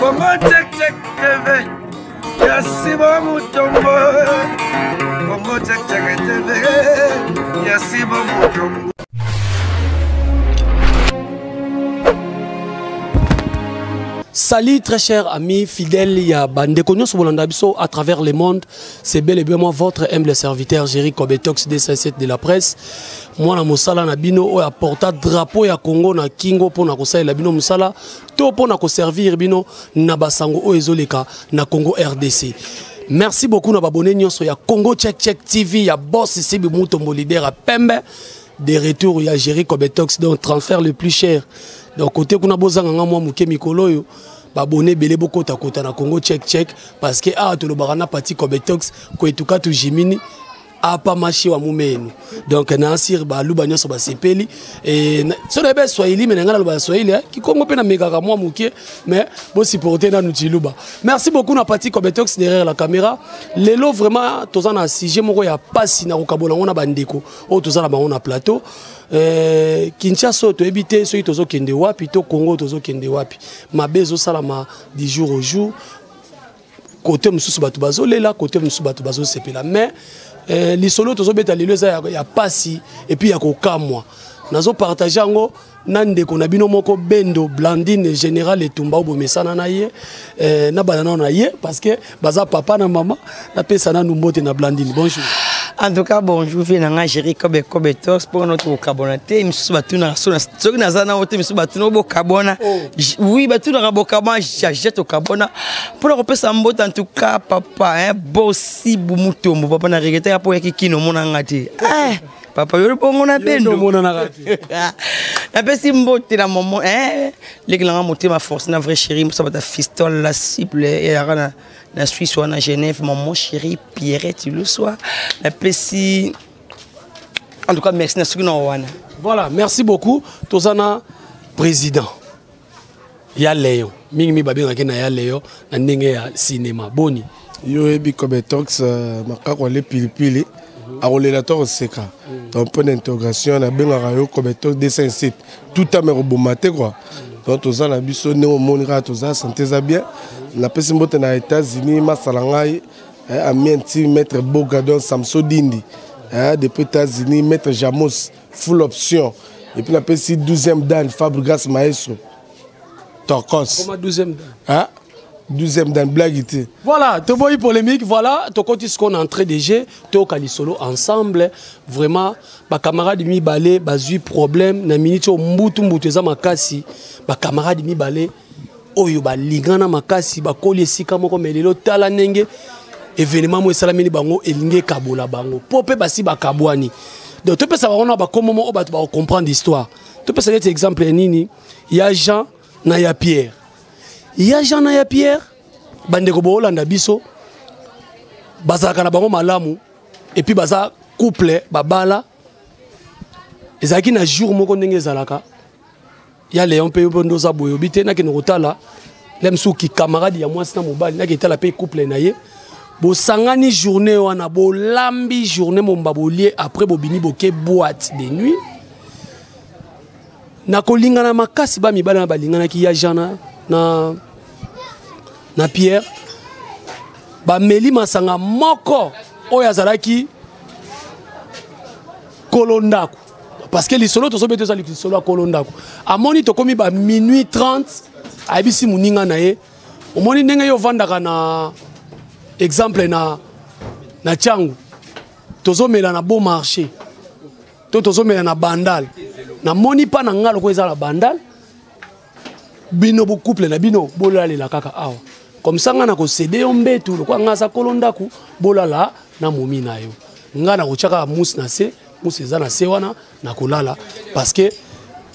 Congo check check TV. Yasiba Mutombo. Congo check check TV. Yasiba Mutombo. Salut très chers amis fidèles, il y a Bandekogno Sobolandabiso à travers le monde. C'est bel et bien moi votre humble serviteur Jerry Kobetox D57 de la presse. Moi na musala na bino o apporta drapeau ya Congo na Kingo pour na kosala la bino musala to pour na ko servir bino na basango o ezoleka na Congo RDC. Merci beaucoup na babone nyonso ya Congo Check Check TV ya boss Sibi Mutombo leader à Pembe. De retour il y a Jerry Kobetox donc transfert le plus cher. Donc côté kuna bozanga nga mwa muke mikolo yo babone belé boko ta kota na Congo check check parce que to lo barana parti Kobetox ko etuka tu jimini apa machi wa mumenu donc na sir ba luba nyoso ba sepeli et so na be swahili mais ngala luba swahili ki Congo pe na megaka mwa muke mais bo supporter na nuti luba. Merci beaucoup na parti Kobetox derrière la caméra lelo vraiment tozana sujet moko ya pasi na kokabola ngona bandeko o tozana ba on a plateau Kinshasa to ebité so itozo kende wapi to Congo tozo kende wapi mabezo salama du jour au jour côté mususu batu bazo lela côté mususu batu bazo sepela mais lisolo tozo beta lelo ya pasi et puis ya kokamwa nazo partager ngo nande ko na bino moko Bendo Blandine général Etumba obo mesana na ye na banana na ye parce que baza papa na maman na pesa na numbote na Blandine. Bonjour. En tout cas, bonjour, je suis Jerry Kobetox pour notre carbonate. Je suis batuna sur la zone où je suis batuna au carbona. Oui, batuna au carbona, j'achète au carbona. Pour le repère Sambo, en tout cas, papa, hein, bossi Bumutombo, papa n'a regretté pour qui nous mon angati. Papa, yo bon na Bendo. La petite mbote na maman, hein. Les grands monter ma force, na vrai chéri, ça va ta fistole la cible et la Suisse ou en Genève, maman chérie Pierrette, tu le sois. La petite. En tout cas, merci na sukuna wana. Voilà, merci beaucoup. Tozana président. Ya Léon. Mingi mi babi ngaki na ya Léon na ndenge ya cinéma. Boni. Yo ebi Kobetox makako le pilipili. A relateur seka. Donc point d'intégration na benga yo Kobetox D57. Tout à me rebomate quoi. Donc toza na biso ne omonira toza santé za bien. Na pesi mbote na États-Unis masalangai amienti maître Bogadon Samso Dindi. Depuis États-Unis maître Jamos full option. Et puis la pesi 12e dan Fabregas Maestro. Torcos. Comment 12e dan? 12e dan blague. Voilà, tu vois polémique, voilà, tu connais ce qu'on est en train de jouer, tu as solo ensemble, vraiment, ma camarade mi balé, bazui problème, na minute mbutu za makasi, ma camarade mi balé, oyo ba ligana makasi, ba koli sika moko melelo tala nenge, événement mo salamini bango elinge kabola bango, popé basi ba kabwani. Donc tu peux savoir on a ba comment on va comprendre l'histoire. Tu peux savoir exemple nini, il y a Jean, na ya Pierre. Il y a Jean na ya Pierre, bandeko bo Holanda biso, bazaka na bango malamu, et puis baza couple, babala, ezaki na jour moko ndenge zalaka, ya Léon pe yobondoza boyo bite na kinokotala, lemsu ki camarade ya mwasi na mobali na kitala pe couple na ye, bo sangani journée wana bo lambi journée momba bolie après bo bini boke boîte de nuit. Na kolingana makasi ba mibala na balingana ki ya Jean na Pierre ba meli masanga moko oyo azalaki kolondako parce que lisolo to sobeto za lisolo kolondako amoni to komi ba minuit 30 abisi muninga na ye omoni ndenge yo vandaka na exemple na changu tozomela na bon marché tozomela na bandal na moni pa na ngalo ko eza la bandal bino bo couple na bino bolala la kaka awa comme ça ngana ko céder ombetu ko ngasa kolondaku bolala na momi na yo ngana ko chaka mus na se mus eza na se wana na kolala parce que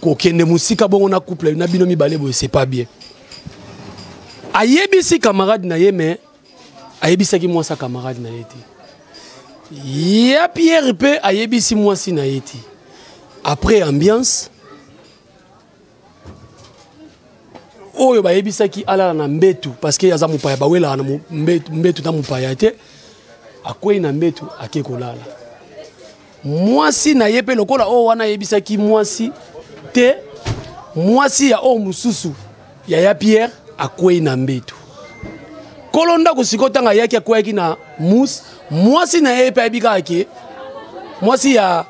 ko kende musika bongo na couple na bino mibale bo c'est pas bien ayebisi camarade na ye mais ayebisa ki moi sa camarade na yeti ya Pierre pe ayebisi moi si na yeti après ambiance oyo bayebisaki ala na mbetu parce que yaza mupaya bawela na mbetu na mupaya te akwei na mbetu ake kolala mwasi na yepe lokola o wana yebisaki mwasi te mwasi ya o mususu ya Pierre akwei na mbetu kolonda kusikotanga yaki akweki na mus mwasi na ye pe abika ke mwasi ya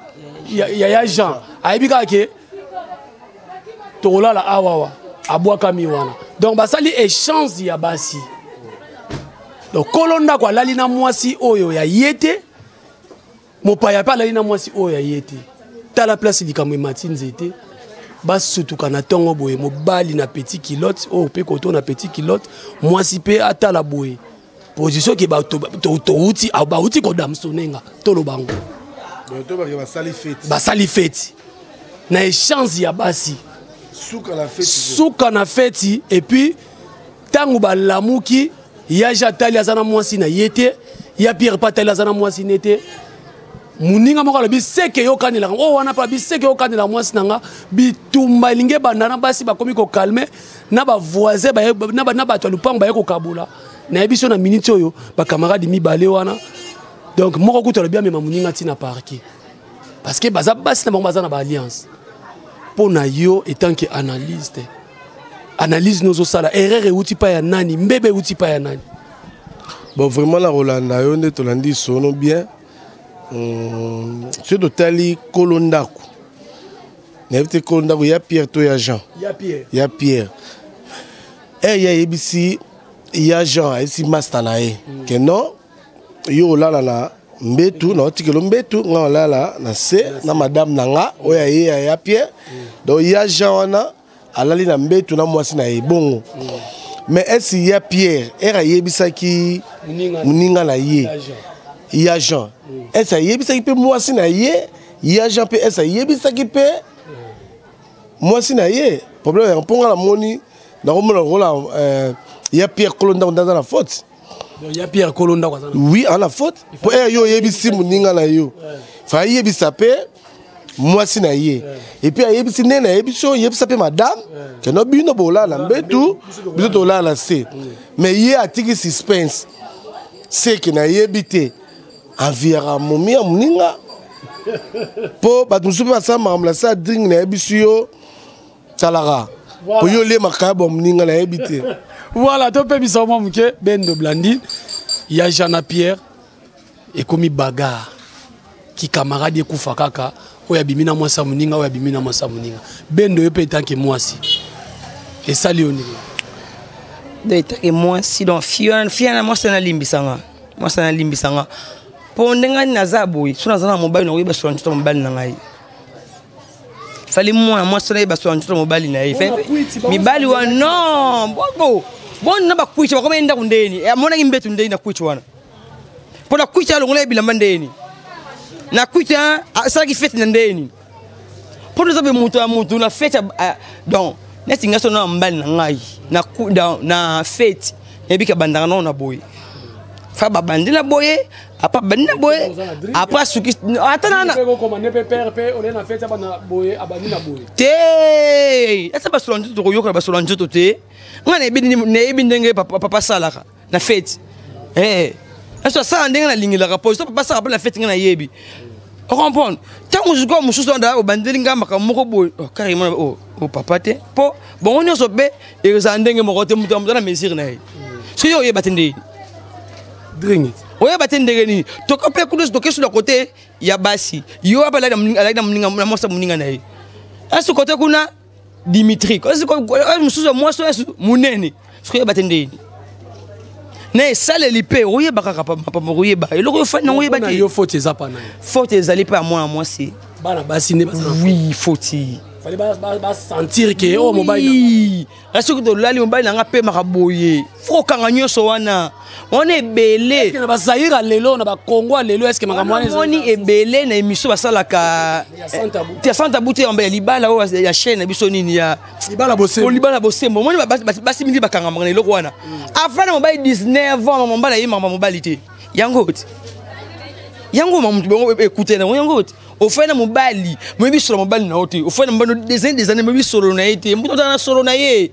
Jean abika ke tolala awawa abwaka miwana donc basali échange ya basi donc kolonda kwa lali na mwasi oyo ya yete mopaya pa lali na mwasi oyo ya yete tala place likamwe matinzete basutuka na tongo boye mobali na petit kilote o pe koto na petit kilote mwasi pe atala boye position ke ba to uti ba uti ko damsonenga tolo bango to ba basali fête na échange ya basi suka na fête et puis tangu ba lamuki ya jatali azana mwasi na yete ya Pierre patali azana mwasi nete muninga moko lobi seke yo kanela o wana pa bi seke yo kanela mwasi nanga bitumba linge bandana basi bakomi ko calmer na ba voisin ba na ba to lupango ba ko kabula na biso na minute oyo ba camarade mibale wana donc moko kuto lobi amema muninga tina parquet parce que baza basi na bango baza na ba alliance pona yo etant que analyse nozo sala erreur euti pa ya nani mbebe euti pa ya nani bon vraiment la Rolanda yo nde to landi sono bien ce totali kolondaku n'evite kolondaku ya Pierre to ya Jean ya Pierre ya ebisi ya Jean esi master na ye que non yo lala na mbetu na otikelo mbetu nga lala na se na madame nanga oya ye ya Pierre donc ya Jean wana alali na mbetu na mwasi na ye bongo mais esi ya Pierre era yebisaki muninga na ye ya Jean esa yebisaki pe mwasi na ye ya Jean pe esa yebisaki pe mwasi na ye problème ya mponga la moni na komona rola ya Pierre kolonda dans la faute donc ya Pierre kolonda kwa sana oui à la faute pour yo yebisi muninga na yo fa yebisa pe mwasi na ye et puis yebisi nena yebiso yebisa pe madame que no bino bola la mbetu biso to la la se mais ye atiki suspense c'est que na yebite aviara momi ya muninga po batumsu pa sa mamla sa drink na yebiso yo talara po yo le makabo muninga na yebite voilà to pe biso mo muke Bendo Blandine ya Jean Pierre et komi bagarre ki camarade ekufa kaka oya bimina mwasa muninga oya bimina mwasa muninga Bendo yo pe tanke mwasi et sali oni de tanke mwasi donc fiana mwasa na limbisanga po ndenga naza boy sona zana mobile na yeba sona nto mobile na ngai fali mwana mwasa na yeba sona nto mobile na ye mibali wa non bon na bakwicha bakomenda kundeni amona ngimbetu ndeni na kwicha wana po na kwicha longola bilamba ndeni na kwicha sala ki fete ndeni po no zabe mutu na fete donc neti ngaso na mbali na ngai na fete ebika bandanga no na boy fa babandina boye apa bandina boye apa suki atana ko komande pe père on na fete bana boye abandina boye te esa basolonjo to yoka basolonjo to te ngana ebi ndenge papa salaka na fete esa sa ndenge na lingila rapport so papa salaka na fete ngana yebi on comprend tango zuko mususu nda obandeli ngamba ka moko boye carrément papa te po bon on so be e za ndenge moko te mutu na mesir na ye so yo yeba tende drink oya batendenge ni tokope kudos tokesu na côté ya basi yo abala na muninga na mosa muninga na ye asu côté kuna Dimitri kasi ko mususu moso munene so ya batendenge ne sale lipe oye bakaka papa oye ba eloko yo fa na oye ba te yo faute ezapa na faute ezali pa moi mwasi bana basi ne basa oui faute fallait ba sentir que oh mobile asu ko lali mobile nga pe makaboye faut kanga nyoso wana on est belé est-ce que na ba Zaïre lelo na ba Congo lelo est-ce que makamwana on est belé na émission basalaka ya Santa Bouté en libala o ya chaîne biso nini ya libala bosembo moni basi mindi bakanga mangana eloko wana avant na mobile 19 ans mobile yi mama mobilité yango mamutu bongo écouter na yango au fait na mobile mobi solo mobile na ote au fait na mbano des années mobi solo na été mutu na solo na ye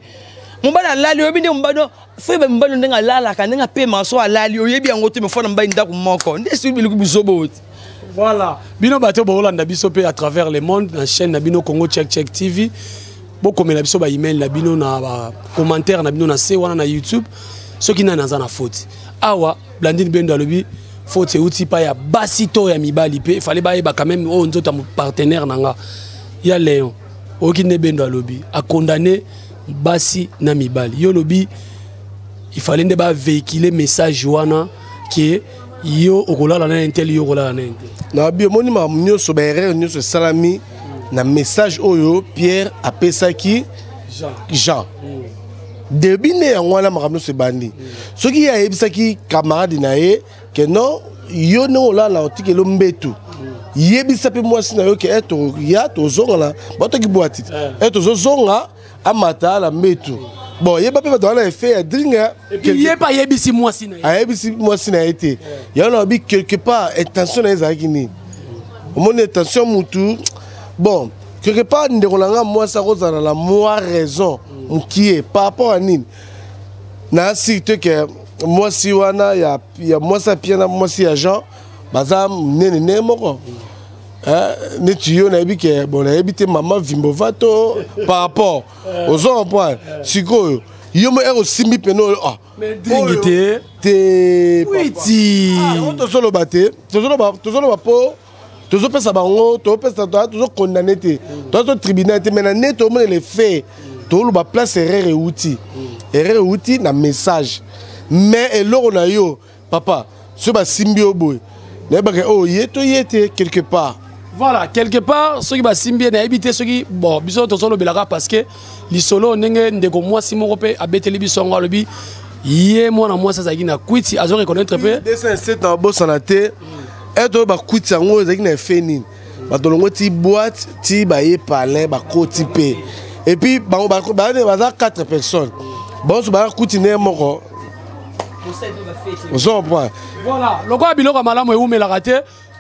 mobile lali obi nde mbano febe mbano ndenga lala ka ndenga pe maso alali oyebi yango te me fona mbai ndako moko ndesi biluku bisobot voilà bino bato bolanda biso pe à travers le monde na chaîne na bino Congo Check TV beaucoup mais la biso ba email la bino na ba commentaire na bino na se wana na YouTube ceux qui na na faute awa Blandine Bendo alobi faute outil pa ya basito ya mibali pe fallait ba quand même oh nzota mon partenaire nanga ya Léon okine Bendo alobi a condamné basi na mibali yo lobi il fallait ne pas véhiculer message wana qui yo okolala na intel yo okolala na intel na bi moni ma nyoso ba erreur nyoso salami na message oyo Pierre apesaki Jean début né ngwana makamno se bandi soki ya ebisaki camarade na ye que non yo no la la otikelo mbetu yebisa pe mwasi na yo ke eto ya to zonga la bato ki boati eto zonga amata la mbetu bon yeba pe dans la fait dringa et puis yeba yebisi mwasi na ye yebisi mwasi na été ya na bi quelque part intention na ezaki ni mon intention mutu bon quelque part ndengolanga mwasi akozana la moi raison qui est par rapport à nini na cité que mwasi wana ya mwasi piana mwasi ya Jean bazam nene moko ne tuyo na ebike bon na ebite maman vimbovato par rapport aux autres points sikoyo yo mo ero simbi peno ah mais dingité te witi to solo bate po tozo pesa bango to pesa tozo condamné te tozo tribunal te mais na net au moins les faits to lo ba place erreur outil na message mais eloko na yo papa so ba simbi oboy na ba ke oh yeto yete quelque part voilà quelque part ceux qui ba simbi na habiter ceux qui bon biso to solo belaka parce que li solo ndenge ndeko mwasi moko pe abeteli biso ngo lobi ye mwana mwasi azaki na kwiti azo reconnaître pe 207 na bossa na te eto ba kwiti ngo ezaki na fait nini ba dolongo ti boîte ti ba ye palais ba koti pe et puis ba 4 personnes bon so ba kwiti ne moko voilà le quoi biloko malamu eumelaka te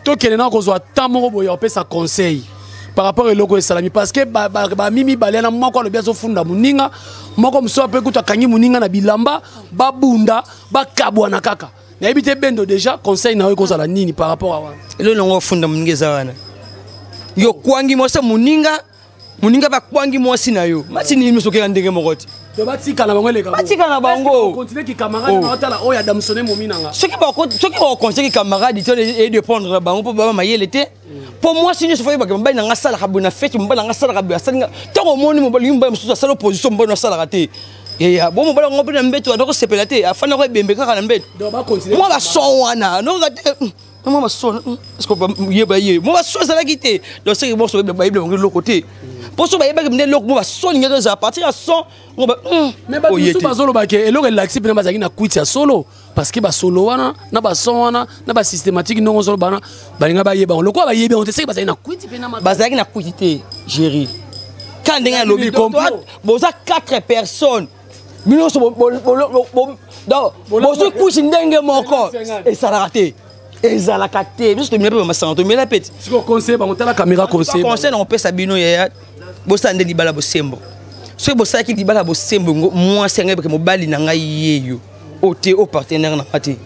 tokelena kozwa temps moko boye opesa conseil par rapport à loko esalami parce que mimi balena moko alobi azofunda moninga moko mosusu mpe kutu akangi moninga na bilamba babunda bakabwana kaka nayebi te Bendo déjà conseil na yo ekozala nini par rapport à wana elo longo ofunda moninga eza wana yo kwangi mwasi moninga bakwangi mwasi na yo mati nini misokeka ndenge moko te batika na bango eleka batika na bango continue ki camarade na otala oya damsone momina nga soki ba conseil ki camarade to et de prendre la bango po ba mayele te pour moi si je fais ba mbali na ngasala kabuna fete mbali na ngasala kabuna salinga to ko moni mbali mbali mususu sala opposition mbali na sala kate ya bon mbali ngo pe mbeto adoko sepela te afana ko bembe kaka na mbeto do ba continue moi ba son wana no kate moi ba son est-ce que yeba ye moi ba son sala kite donc c'est bon so ba yeba ngelo côté pour so ba yeba ke ndelo moi ba son ngelo za partir à son mais ba tout ba solo ba ke eloko relaxi pena bazaki na quit ya solo parce que ba solo wana na ba son wana na ba systématique non solo bana balinga ba yeba le quoi ba yeba on te sait bazaki na quit pena bazaki na quit te gérer quand ndenge lobby boza 4 personnes bino so bo so kushi ndenge moko et ça raté ezalaka te biso tomina pe masanto mais la pete siko conseil ba motala caméra conseil on peut sa bino ya bosande libala bosembo so bosaki libala bosembo moi senga ke mobali na ngai yeyo ote au partenaire na ngati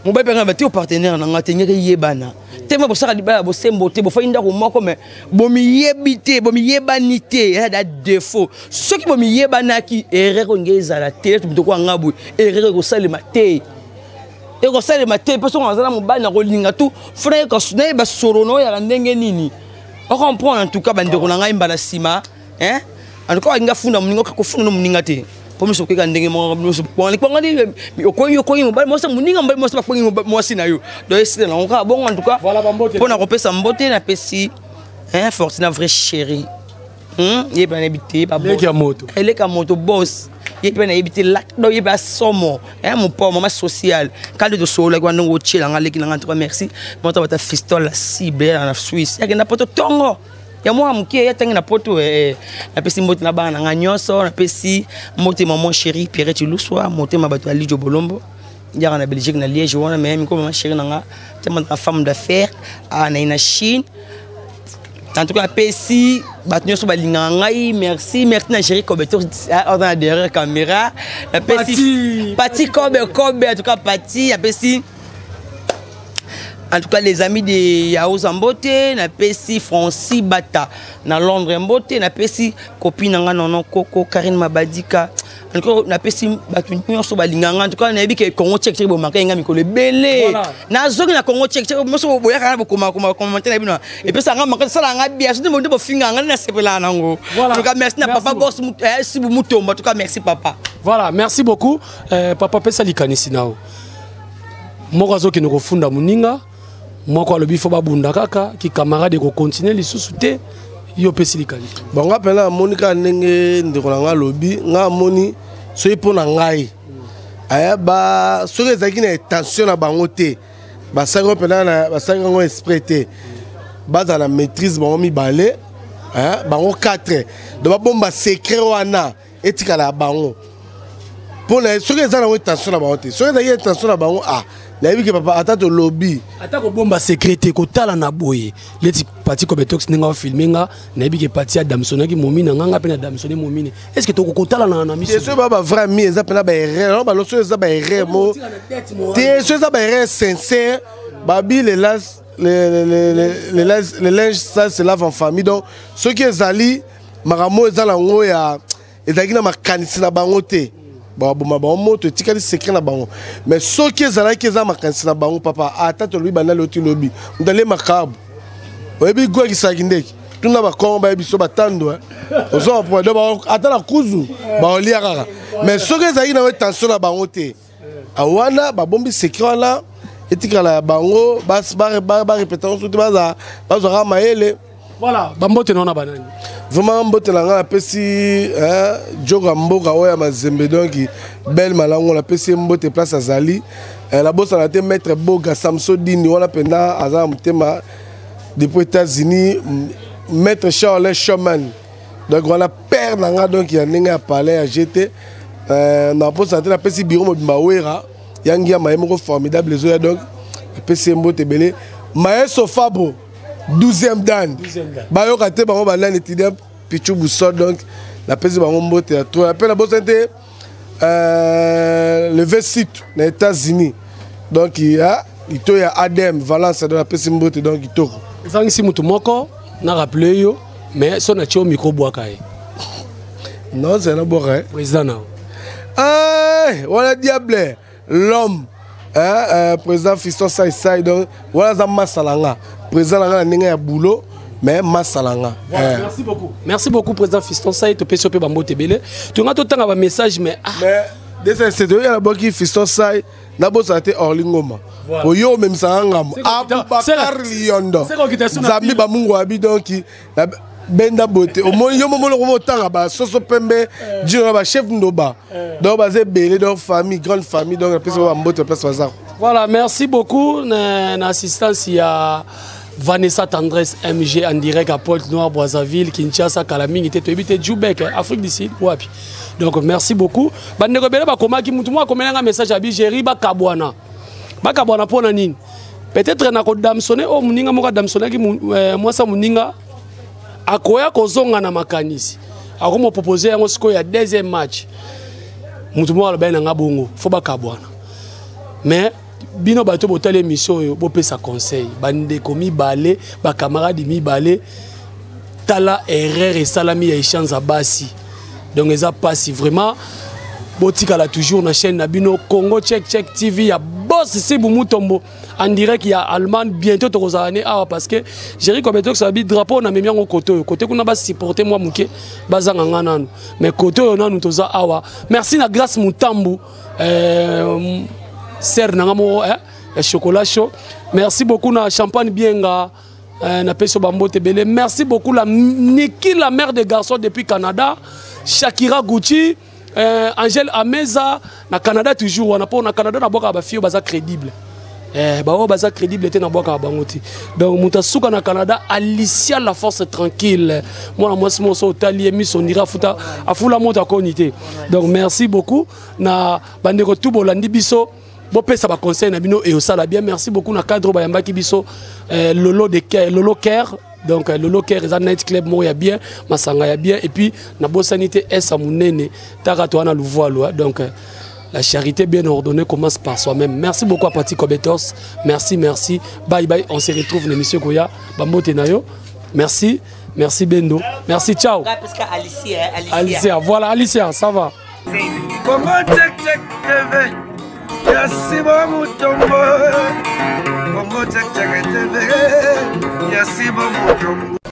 mobali pe ngati au partenaire na ngati ngeke yebana tema bosaka libala bosembo te bofa inda ko moko mais bomiyebite bomiyebanite ya da défaut soki bomiyebanaki erreur ngezala te to ko ngabu erreur ko salema te et ko salema te pe so ngazala mobali na ko linga tu frère ko na ba sorono ya ndenge nini on comprend en tout cas bande ko nga imbala sima hein en tout cas nga funda muninga ko funda muninga te pour me sokoka ndenge mo bon ngani okoyi mobali mo sa muninga mobali mo sa bakongi mo sina yo do essayer na nga bon en tout cas voilà bambote pour na kopesa mbote na pesi hein Fortuna vrai chéri yeba na habité ba moto eleka moto boss yeba na habité la do yeba somo hein mon pauvre maman social quand de solo kwa ndongo chela ngaleki na en tout cas merci mon ta bata fistole la cible na Suisse ya na poto tongo ya moi mke ya tangi na poto na pesi mbote na bana nga nyonso na pesi mbote maman chéri Pierre Tiluswa mbote mabato ali jo bolombo ya na Belgique na Liège wana même comme maman chéri nga tellement de femme d'affaires na Chine. En tout cas, pesi batnyo so balinga ngai merci na Géry Kobeto ordinateur derrière caméra la pesi Pati Kobe en tout cas Pati a pesi En tout cas, les amis de Yaouz Mbote, na pesi Francis Bata, na Londres Mbote, na pesi copine nanga nono Coco Karine Mabadika. En tout cas, na pesi batu nyonso balinganga. En tout cas, na yebi ke Congo Tchèque Tchèque bomaka nga mikolo belé. Na zoki na Congo Tchèque Tchèque moso boya kana bokoma commenter na bino. Et puis ça nga maka sala nga bien, so de bo finga nga na sepela nango. En tout cas, merci na papa boss si bu mutomba. En tout cas, merci papa. Voilà, merci beaucoup. Papa pesa likanisi nao. Moko azoki no kofunda muninga. Moko alobi fo babunda kaka ki camarade ko continuer lisusu te yo pesi likanisi. Bon ngapela Monica ndenge ndeko nga lobi nga moni so ipona ngai. Aya ba so ezaki na tension na bango te. Ba sango pena na ba sango esprit te. Baza na maîtrise bango mi balé. Hein bango 4. De ba bomba secret wana etika la bango. Pour les so ezana na tension na bango te. So ezaki tension na bango na yebi ke papa atata lobby atako bomba secrété ko tala na boye leti parti ko betox ninga filminga na yebi ke parti adamsona ki momina nganga pe na adamsona momine est-ce que to ko tala na mission c'est ba vrai mi eza pe na ba erreur ba loso eza ba erreur mo te so eza ba erreur sincère babi les linge ça se lave en famille donc ceux qui ezali maramo ezala ngo ya ezaki na makanisi na bango te. Bon, moto tikali secret na bango mais ceux qui ezala ki eza makanisi na bango papa atata lui banal oti lobby ndale makabu oyebi gwa ki sakindeki tuna ba kongo ba biso batando ozo po do ba atala kuzu ba olia kaka mais ceux qui ezali na tension na bango te awana ba bombi secret wana etikala bango ba répétation tout baza bazora maele. Voilà, bambote nona banani. Vraiment mbote la nga pesi Joga Mboka oya mazembe donc belle malango la pesi mbote place azali la bosse a été maître Boga Samso Dini wala pena azam mutema depuis États-Unis maître Charles Schumann donc on a père nanga donc il y a ninga parler à GT na bosse a été la pesi bureau mobimba wera yangi ya maemo formidable les donc pesi mbote belé Maestro Fabro 12e dan. Bayo kate bango banane étudiant Pichu Bousso donc la pesi bango mbote à toi appelle la bosse le V6 aux États-Unis donc il y a Adem Valence dans la pesi mbote donc il toko zangi si mutu moko na rappeler yo mais son a tio micro boaka e non c'est na boka président voilà diable l'homme président Fiston Sai donc voilà za masalanga président la ninga ya boulot mais masalanga. Voilà, merci beaucoup. Merci beaucoup président Fiston Sai to PCP Bambote Belé. Tu nga to tanga ba message mais mais c'est de la boki Fiston Sai na bosa te Orlingoma. Oyo même ça ngam Abubakar Liondo. Zambi ba mungu abi donc benda bote au moins yo momo ko tanga ba soso pembe djiro ba chef ndoba. Donc ba ze belé donc famille grande famille donc place Bambote place bazar. Voilà, merci beaucoup na assistance ya Vanessa Tendresse MG en direct à Pointe-Noire, Brazzaville, Kinshasa, Kalaming, était habité Djoubek, Afrique du Sud, Wapi. Donc merci beaucoup. Bandeko bele ba koma ki mutu mo ko menanga message abi Jerry ba kabwana. Ba kabwana pona nini? Peut-être na ko damsone o muninga mo ka damsone ki moi sa muninga akoya kozonga na makanisi. Ako mo proposer yango siko ya deuxième match. Mutu mo ala ba na ngabongo, fo ba kabwana. Mais bino bato botale émission yo bo pesa conseil bande komi balé ba camarade mi balé tala erreur et salami ya échange basi donc eza passi vraiment botika la toujours na chaîne na bino Congo Tchèque TV ya boss si Bumutombo en direct ya Allemagne bientôt to kozane awa parce que Jerry Kobetok ça bi drapeau na memi ngo côté kuna ba supporter moi muke bazanga ngananu mais côté yo nanu toza awa merci na grâce Mutambu Serre nangamo chocolat chaud. Merci beaucoup na champagne bienga na peso Bambote Belé. Merci beaucoup la Niki la mère des garçons depuis Canada, Shakira Gucci, Angèle Ameza na Canada toujours on a pas na Canada na boka ba fio baza crédible. Baza crédible était na boka bangoti. Donc mutasuka na Canada Alicia la force tranquille. Moi mon so tali emi son ira futa afula monta konité. Donc merci beaucoup na bandeko tout bolandi biso. Bon, ça va conseiller Nabino et au sala bien. Merci beaucoup na cadre Bayamba Kibiso Lolo Care. Donc Lolo Care est un night club moi ya bien, Masanga ya bien et puis na bo sanité est à Mounene, Taratoana Louvoalo. Donc La charité bien ordonnée commence par soi-même. Merci beaucoup à Pati Kobetos. Merci, merci. Bye bye. On se retrouve dans l'émission Goya. Bambote Nayo. Merci. Merci Bendo. Merci, ciao. Alicia. Voilà, Alicia, ça va. Congo check check TV. Yasiba Mutombo. Congo check check TV. Yasiba Mutombo.